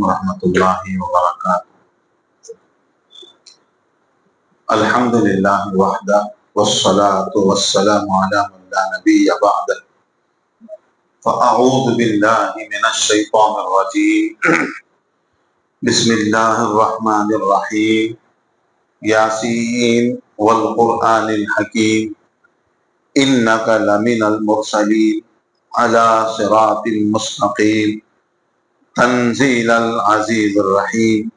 warahmatullahi wabarakatuh. Alhamdulillah wahda wassalatu wassalamu ala man la nabiyya ba'da. Fa'a'udhu billahi minash shaitanir rajim. Bismillahirrahmanirrahim. Yasin wal Qur'anil Hakim. Innaka laminal mursalin ala siratil mustaqim. Tanzilal azizir rahim.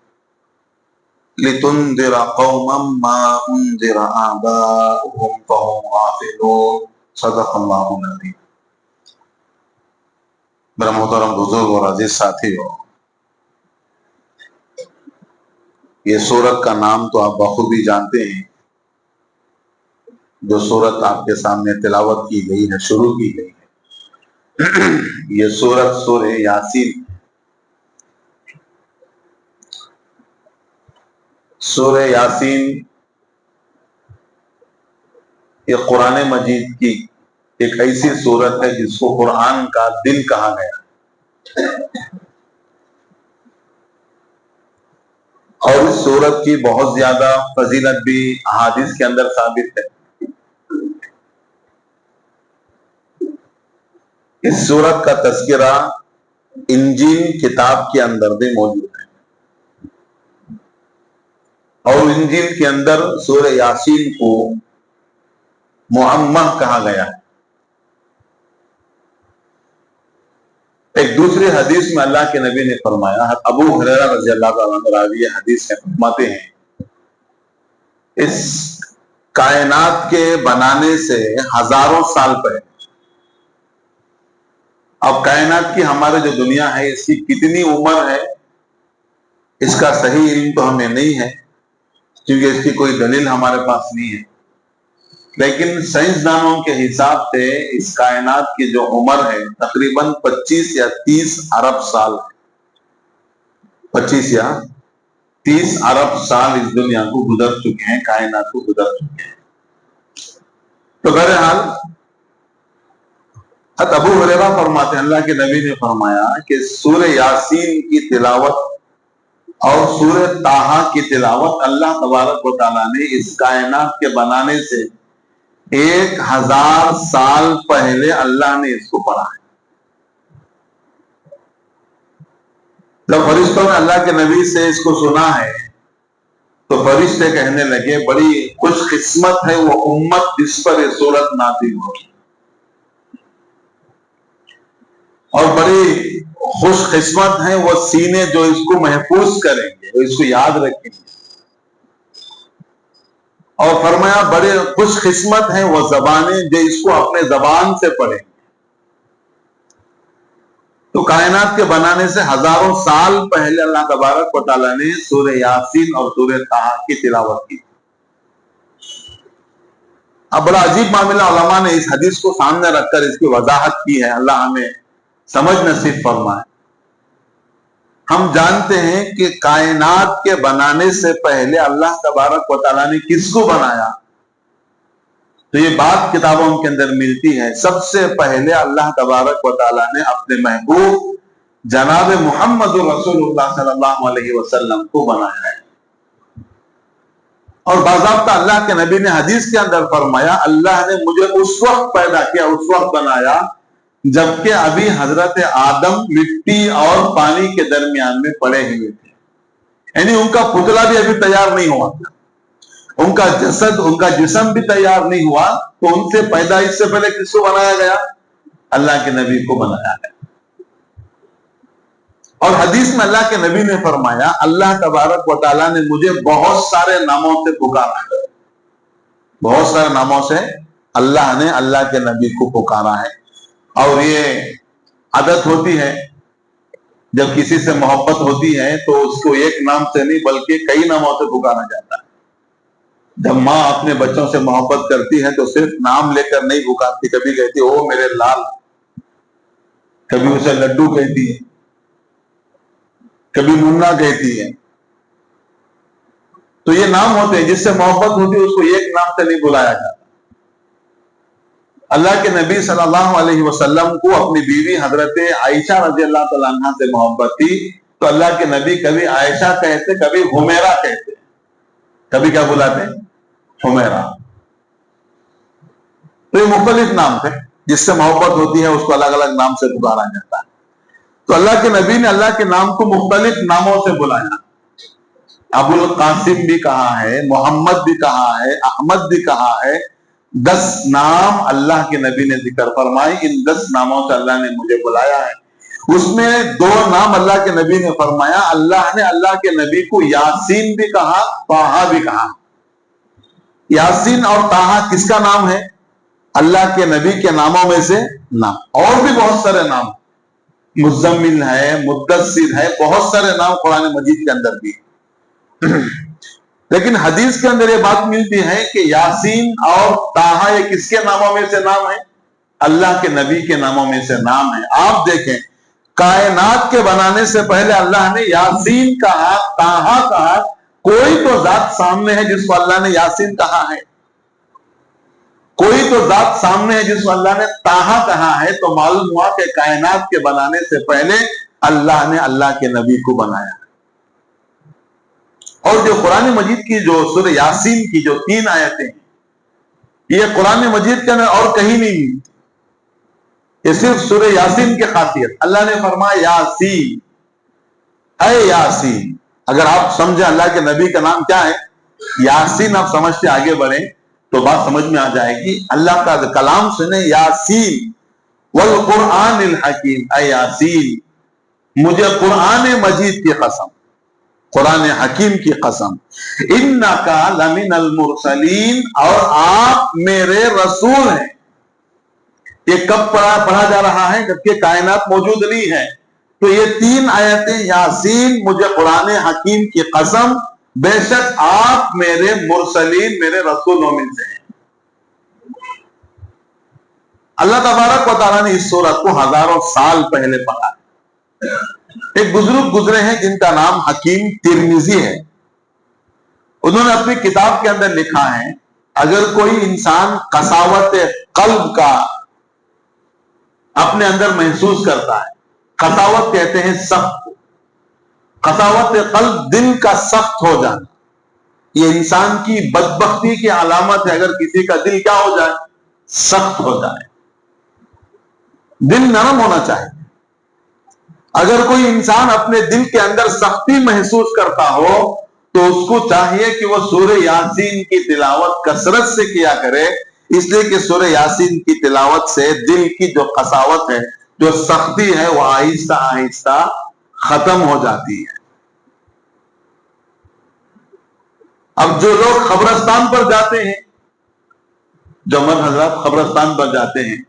Litundira qawman ma undira aba'uhum fahum ghafilun. Sadaqallahul azim. मेरा मोहतरम बुजुर्ग और अजीज साथियों, ये सूरत का नाम तो आप बखूबी जानते हैं। जो सूरत आपके सामने तिलावत की गई है, शुरू की गई है, ये सूरत सूरह यासीन। सूरह यासीन ये कुरान मजीद की एक ऐसी सूरत है जिसको कुरान का दिल कहा गया, और इस सूरत की बहुत ज्यादा फजीलत भी अहादीस के अंदर साबित है। इस सूरत का तज़किरा इंजील किताब के अंदर भी मौजूद है, और इंजील के अंदर सूरह यासीन को मुअम्मह कहा गया है। एक दूसरी हदीस में अल्लाह के नबी ने फरमाया, अबू हुरैरा रज़ियल्लाहु अन्हु रावी हदीस में फरमाते हैं, इस कायनात के बनाने से हजारों साल पहले, अब कायनात की हमारे जो दुनिया है इसकी कितनी उम्र है इसका सही इल्म तो हमें नहीं है, क्योंकि इसकी कोई दलील हमारे पास नहीं है। लेकिन साइंसदानों के हिसाब से इस कायनात की जो उम्र है तकरीबन 25 या 30 अरब साल है। 25 या 30 अरब साल इस दुनिया को गुजर चुके हैं, कायनात को गुजर चुके हैं। तो बहरहाल अबू हुरैरा फरमाते हैं, अल्लाह के नबी ने फरमाया कि सूरह यासीन की तिलावत और सूरह ताहा की तिलावत अल्लाह तबारक व तआला ने इस कायनात के बनाने से 1000 साल पहले अल्लाह ने इसको पढ़ा है। जब फरिश्तों ने अल्लाह के नबी से इसको सुना है तो फरिश्ते कहने लगे, बड़ी खुशकिस्मत है वो उम्मत जिस पर ये सूरत नाज़िल होगी, और बड़ी खुशकिस्मत है वो सीने जो इसको महफूज करेंगे, वो इसको याद रखेंगे। और फरमाया बड़े खुशकिस्मत हैं वो जबानें जो इसको अपने जबान से पढ़ेंगे। तो कायनात के बनाने से हजारों साल पहले अल्लाह तबारक व तआला ने सूरह यासीन और सूरह ताहा की तिलावत की। अब बड़ा अजीब मामला उलमा ने इस हदीस को सामने रखकर इसकी वजाहत की है। अल्लाह हमें समझ नसीब फरमाए। हम जानते हैं कि कायनात के बनाने से पहले अल्लाह तबारक व तआला ने किसको बनाया, तो ये बात किताबों के अंदर मिलती है। सबसे पहले अल्लाह तबारक व तआला ने अपने महबूब जनाब मुहम्मद रसूलुल्लाह सल्लल्लाहु अलैहि वसल्लम को बनाया है। और बाज़ाब्ता अल्लाह के नबी ने हदीस के अंदर फरमाया, अल्लाह ने मुझे उस वक्त पैदा किया, उस वक्त बनाया जबकि अभी हजरत आदम मिट्टी और पानी के दरमियान में पड़े हुए थे, यानी उनका पुतला भी अभी तैयार नहीं हुआ था, उनका जसद, उनका जिस्म भी तैयार नहीं हुआ। तो उनसे पैदाइश से पहले किसको बनाया गया? अल्लाह के नबी को बनाया गया। और हदीस में अल्लाह के नबी ने फरमाया, अल्लाह तबारक व तआला ने मुझे बहुत सारे नामों से पुकारा है, बहुत सारे नामों से अल्लाह ने अल्लाह के नबी को पुकारा है। और ये आदत होती है, जब किसी से मोहब्बत होती है तो उसको एक नाम से नहीं बल्कि कई नामों से पुकारा जाता है। जब माँ अपने बच्चों से मोहब्बत करती है तो सिर्फ नाम लेकर नहीं पुकारती, कभी कहती है ओ मेरे लाल, कभी उसे लड्डू कहती है, कभी मुन्ना कहती है। तो ये नाम होते हैं, जिससे मोहब्बत होती है उसको एक नाम से नहीं बुलाया जाता। अल्लाह के नबी सल्लल्लाहु अलैहि वसल्लम को अपनी बीवी हजरत आयशा रज़ियल्लाहु तआला अन्हा से मोहब्बत थी, تو اللہ کے نبی کبھی عائشہ کہتے، کبھی حمیرہ کہتے، کبھی کیا بلاتے ہیں؟ حمیرہ. تو یہ مختلف نام تھے، جس سے محبت ہوتی ہے اس کو الگ الگ نام سے پکارا جاتا ہے. تو اللہ کے نبی نے اللہ کے نام کو مختلف ناموں سے بلایا. ابو القاسم بھی کہا ہے، محمد بھی کہا ہے، احمد بھی کہا ہے. 10 نام اللہ کے نبی نے ذکر فرمائی. ان 10 ناموں سے اللہ نے مجھے بلایا ہے. اس میں 2 نام اللہ کے نبی نے فرمایا. اللہ نے اللہ کے نبی کو یاسین بھی کہا، طٰہٰ بھی کہا. یاسین اور طٰہٰ کس کا نام ہے؟ اللہ کے نبی کے ناموں میں سے نام. اور بھی بہت سارے نام، مزمل ہے، مدثر ہے، بہت سارے نام قرآن مجید کے اندر بھی. لیکن حدیث کے اندر یہ بات ملتی ہے کہ یاسین اور طٰہٰ یہ کس کے ناموں میں سے نام ہے؟ اللہ کے نبی کے ناموں میں سے نام ہے. آپ دیکھیں، کائنات کے بنانے سے پہلے اللہ نے یاسین کہا، طٰہٰ کہا. کوئی تو ذات سامنے ہے جس کو اللہ نے یاسین کہا ہے، کوئی تو ذات سامنے ہے جس کو اللہ نے طٰہٰ کہا ہے. تو معلوم ہوا کہ کائنات کے بنانے سے پہلے اللہ نے اللہ کے نبی کو بنایا. اور جو قرآن مجید کی جو سورہ یاسین کی جو 3 آیتیں ہیں، یہ قرآن مجید کے اندر اور کہیں نہیں ملتی. یہ صرف سورہ یاسین کی خاصیت. اللہ نے فرمایا یاسین، اے یاسین. اگر آپ سمجھیں اللہ کے نبی کا نام کیا ہے، یاسین، آپ سمجھتے آگے بڑھیں تو بات سمجھ میں آ جائے گی. اللہ کا کلام سنیں، یاسین والقرآن الحکیم. اے یاسین، مجھے قرآن مجید کی قسم، قرآن حکیم کی قسم. انکا لمن المرسلین، اور آپ میرے رسول ہیں. یہ کب پڑھا جا رہا ہے؟ جبکہ کائنات موجود نہیں ہے. تو یہ 3 آیتیں، یاسین، مجھے قرآن حکیم کی قسم، بے شک آپ میرے مرسلین، میرے رسولوں میں سے ہیں. اللہ تبارک و تعالیٰ نے اس سورت کو ہزاروں سال پہلے پڑھا. ایک بزرگ گزرے ہیں جن کا نام حکیم ترمذی ہے. انہوں نے اپنی کتاب کے اندر لکھا ہے، اگر کوئی انسان قساوت قلب کا اپنے اندر محسوس کرتا ہے، قساوت کہتے ہیں سخت، قساوت قلب دل کا سخت ہو جانا، یہ انسان کی بدبختی کی علامت ہے. اگر کسی کا دل کیا ہو جائے؟ سخت ہو جائے. دل نرم ہونا چاہیے. اگر کوئی انسان اپنے دل کے اندر سختی محسوس کرتا ہو تو اس کو چاہیے کہ وہ سورہ یاسین کی تلاوت کثرت سے کیا کرے. اس لیے کہ سورہ یاسین کی تلاوت سے دل کی جو قساوت ہے، جو سختی ہے، وہ آہستہ آہستہ ختم ہو جاتی ہے. اب جو لوگ قبرستان پر جاتے ہیں، جو مرد حضرات قبرستان پر جاتے ہیں،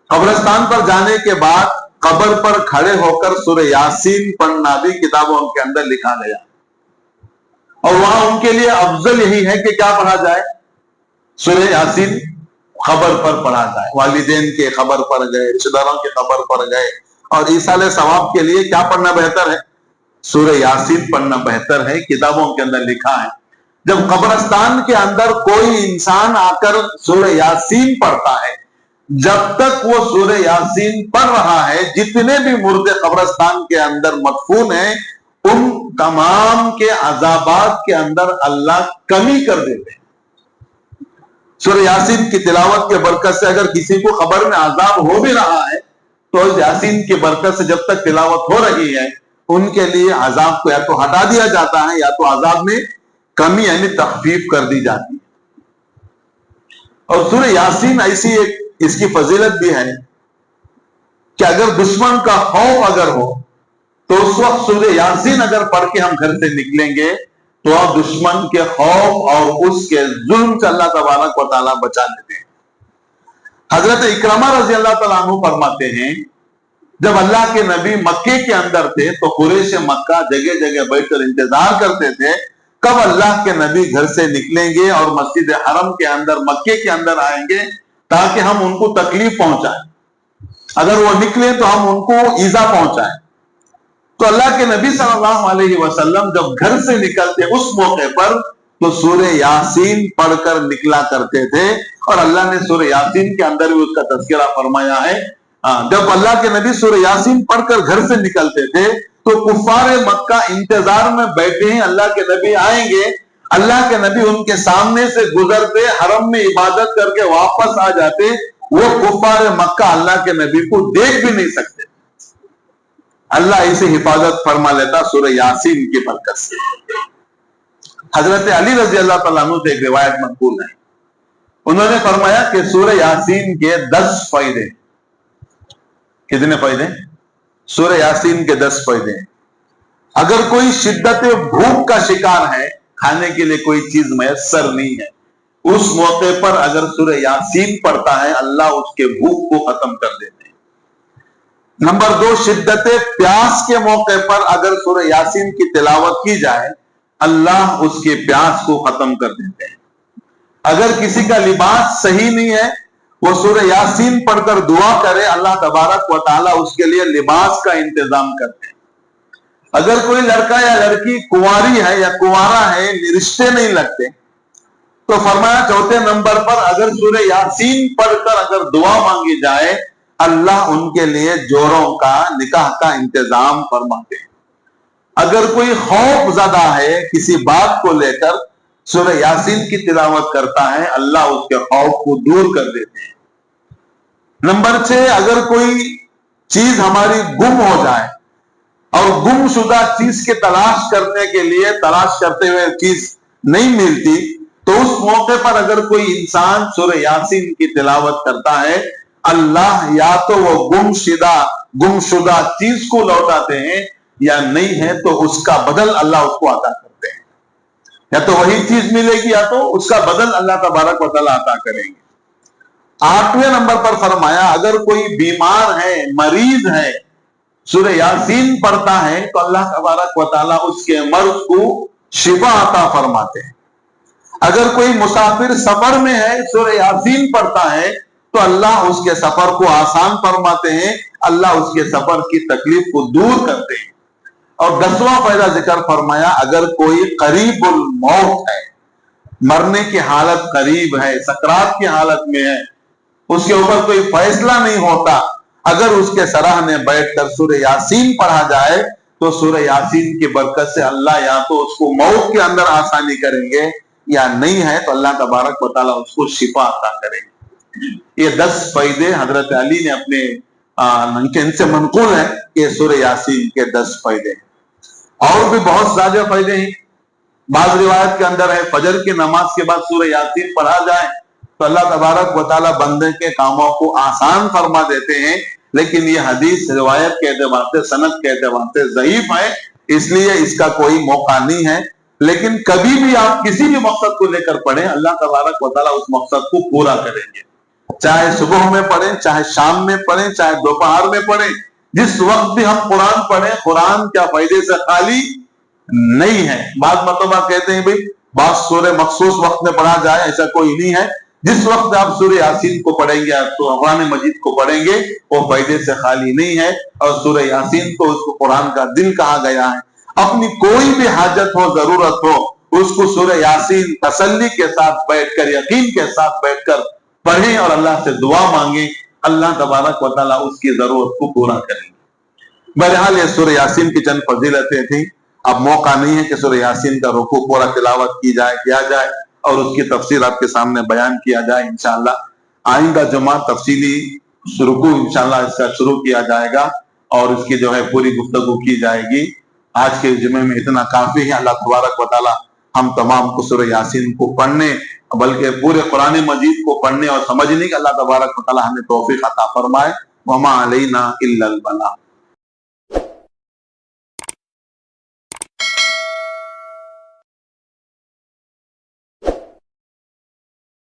قبرستان پر جانے کے بعد قبر پر کھڑے ہو کر سورہ یاسین پڑھنا بھی کتابوں کے اندر لکھا گیا. اور وہاں ان کے لیے افضل یہی ہے کہ کیا پڑھا جائے؟ سورہ یاسین قبر پر پڑھا جائے. والدین کے قبر پر گئے، رشتہ داروں کے قبر پر گئے، اور ایصال ثواب کے لیے کیا پڑھنا بہتر ہے؟ سورہ یاسین پڑھنا بہتر ہے. کتابوں کے اندر لکھا ہے جب قبرستان کے اندر کوئی انسان آ کر سورہ یاسین پڑھتا ہے، جب تک وہ سورہ یاسین پڑھ رہا ہے، جتنے بھی مردے قبرستان کے اندر مدفون ہیں، ان تمام کے عذابات کے اندر اللہ کمی کر دیتے ہیں. سورہ یاسین کی تلاوت کے برکت سے اگر کسی کو قبر میں عذاب ہو بھی رہا ہے تو اس یاسین کی برکت سے جب تک تلاوت ہو رہی ہے ان کے لیے عذاب کو یا تو ہٹا دیا جاتا ہے یا تو عذاب میں کمی یعنی تخفیف کر دی جاتی ہے. اور سورہ یاسین ایسی ایک اس کی فضیلت بھی ہے کہ اگر دشمن کا خوف اگر ہو تو اس وقت سورہ یاسین اگر پڑھ کے ہم گھر سے نکلیں گے تو آپ دشمن کے خوف اور اس کے ظلم سے اللہ تبارک و تعالیٰ بچا لیتے ہیں. حضرت اکرمہ رضی اللہ تعالیٰ عنہ فرماتے ہیں جب اللہ کے نبی مکے کے اندر تھے تو قریش مکہ جگہ جگہ بیٹھ کر انتظار کرتے تھے کب اللہ کے نبی گھر سے نکلیں گے اور مسجد حرم کے اندر مکے کے اندر آئیں گے تاکہ ہم ان کو تکلیف پہنچائیں، اگر وہ نکلیں تو ہم ان کو ایذا پہنچائیں. تو اللہ کے نبی صلی اللہ علیہ وسلم جب گھر سے نکلتے اس موقع پر تو سورہ یاسین پڑھ کر نکلا کرتے تھے، اور اللہ نے سورہ یاسین کے اندر بھی اس کا تذکرہ فرمایا ہے. جب اللہ کے نبی سورہ یاسین پڑھ کر گھر سے نکلتے تھے تو कुफ्फार मक्का इंतजार में बैठे हैं, अल्लाह के नबी आएंगे। अल्लाह के नबी उनके सामने से गुजरते, हरम में इबादत करके वापस आ जाते। वो कुफ्फार मक्का अल्लाह के नबी को देख भी नहीं सकते। अल्लाह इसे हिफाजत फरमा लेता सूरह यासीन की बरकत से। हजरत अली रजी अल्लाह तआला अन्हु से एक रिवायत मंकूल है, उन्होंने फरमाया कि सूरह यासीन के 10 फायदे। कितने फायदे? सूरह यासीन के 10 फायदे। अगर कोई शिद्दत भूख का शिकार है, खाने के लिए कोई चीज मैसर नहीं है, उस मौके पर अगर सूरह यासीन पढ़ता है, अल्लाह उसके भूख को खत्म कर देते हैं। नंबर 2, शिद्दत प्यास के मौके पर अगर सूरह यासीन की तिलावत की जाए, अल्लाह उसके प्यास को खत्म कर देते हैं। अगर किसी का लिबास सही नहीं है, वो सूरह यासीन पढ़कर दुआ करे, अल्लाह तबारक व तआला उसके लिए लिबास का इंतजाम करते हैं। अगर कोई लड़का या लड़की कुंवारी है या कुंवारा है, रिश्ते नहीं लगते, तो फरमाया चौथे नंबर पर अगर सूरह यासीन पढ़कर अगर दुआ मांगी जाए, अल्लाह उनके लिए जोरों का, निकाह का इंतजाम फरमाते हैं। अगर कोई खौफ ज़दा है किसी बात को लेकर, सूरह यासीन की तिलावत करता है, अल्लाह उसके खौफ को दूर कर देते हैं। नंबर 6, अगर कोई चीज हमारी गुम हो जाए और गुमशुदा चीज के तलाश करने के लिए तलाश करते हुए चीज नहीं मिलती, तो उस मौके पर अगर कोई इंसान सूरह यासीन की तिलावत करता है, अल्लाह या तो वो गुमशुदा चीज को लौटाते हैं, या नहीं है तो उसका बदल अल्लाह उसको अता करते हैं। या तो वही चीज मिलेगी या तो उसका बदल अल्लाह तबारक व तआला अता करेंगे। 8वें नंबर पर फरमाया अगर कोई बीमार है, मरीज है, सूरह यासीन पढ़ता है तो अल्लाह तबारक व तआला उसके मर्ज को शिफा अता फरमाते हैं। अगर कोई मुसाफिर सफर में है, सूरह यासीन पढ़ता है तो अल्लाह उसके सफर को आसान फरमाते हैं, अल्लाह उसके सफर की तकलीफ को दूर करते हैं। और 10वां फायदा जिक्र फरमाया अगर कोई करीबुल मौत है, मरने की हालत करीब है, सकरात की हालत में है, उसके ऊपर कोई फैसला नहीं होता, अगर उसके सराहने बैठकर सूरह यासीन पढ़ा जाए तो सूरह यासीन की बरकत से अल्लाह या तो उसको मौत के अंदर आसानी करेंगे, या नहीं है तो अल्लाह तबारक व तआला उसको शिफा अता करेंगे। ये 10 फायदे हजरत अली ने अपने इनसे मनकूल है कि सूरह यासीन के 10 फायदे। और भी बहुत ज्यादा फायदे हैं। बाज़ रिवायत के अंदर है फजर की नमाज के बाद सूरह यासीन पढ़ा जाए तो अल्लाह तबारक व तआला बंदे के कामों को आसान फरमा देते हैं। लेकिन ये हदीस रिवायत के एतबार से, सनद के एतबार से ज़ईफ है, इसलिए इसका कोई मौका नहीं है। लेकिन कभी भी आप किसी भी मकसद को लेकर पढ़ें, अल्लाह तबारक व तआला उस मकसद को पूरा करेंगे। चाहे सुबह में पढ़ें, चाहे शाम में पढ़ें, चाहे दोपहर में पढ़ें, जिस वक्त भी हम कुरान पढ़ें, कुरान क्या फायदे से खाली नहीं है। बाद मतलबा कहते हैं भाई बात सूरह मखसूस वक्त में पढ़ा जाए, ऐसा कोई नहीं है। जिस वक्त आप सूरह यासीन को पढ़ेंगे, आप तो कुरान मजीद को पढ़ेंगे, वो फायदे से खाली नहीं है। और सूरह यासीन तो उसको कुरान का दिल कहा गया है। अपनी कोई भी हाजत हो, जरूरत हो, उसको सूरह यासीन तसल्ली के साथ बैठकर, यकीन के साथ बैठकर पढ़ें और अल्लाह से दुआ मांगे, अल्लाह तबारक व तआला उसकी जरूरत को पूरा करेंगे। बहरहाल ये सूरह यासीन की चंद फजीलतें थी। अब मौका नहीं है कि सूरह यासीन का रुकू पूरा तिलावत की जाए, किया जाए और उसकी तफसील आपके सामने बयान किया जाए। इंशाअल्लाह आइंदा जुमा तफसीली रुकू इंशाअल्लाह इसका शुरू किया जाएगा और इसकी जो है पूरी गुफ्तगू की जाएगी। आज के जुमे में इतना काफी है। अल्लाह तबारक व तआला हम तमाम को सूरह यासीन को पढ़ने, बल्कि पूरे कुरान मजीद को पढ़ने और समझने का अल्लाह तबारक व तआला हमें तौफीक अता फरमाए। वमा अलैना इल्लल बलाग।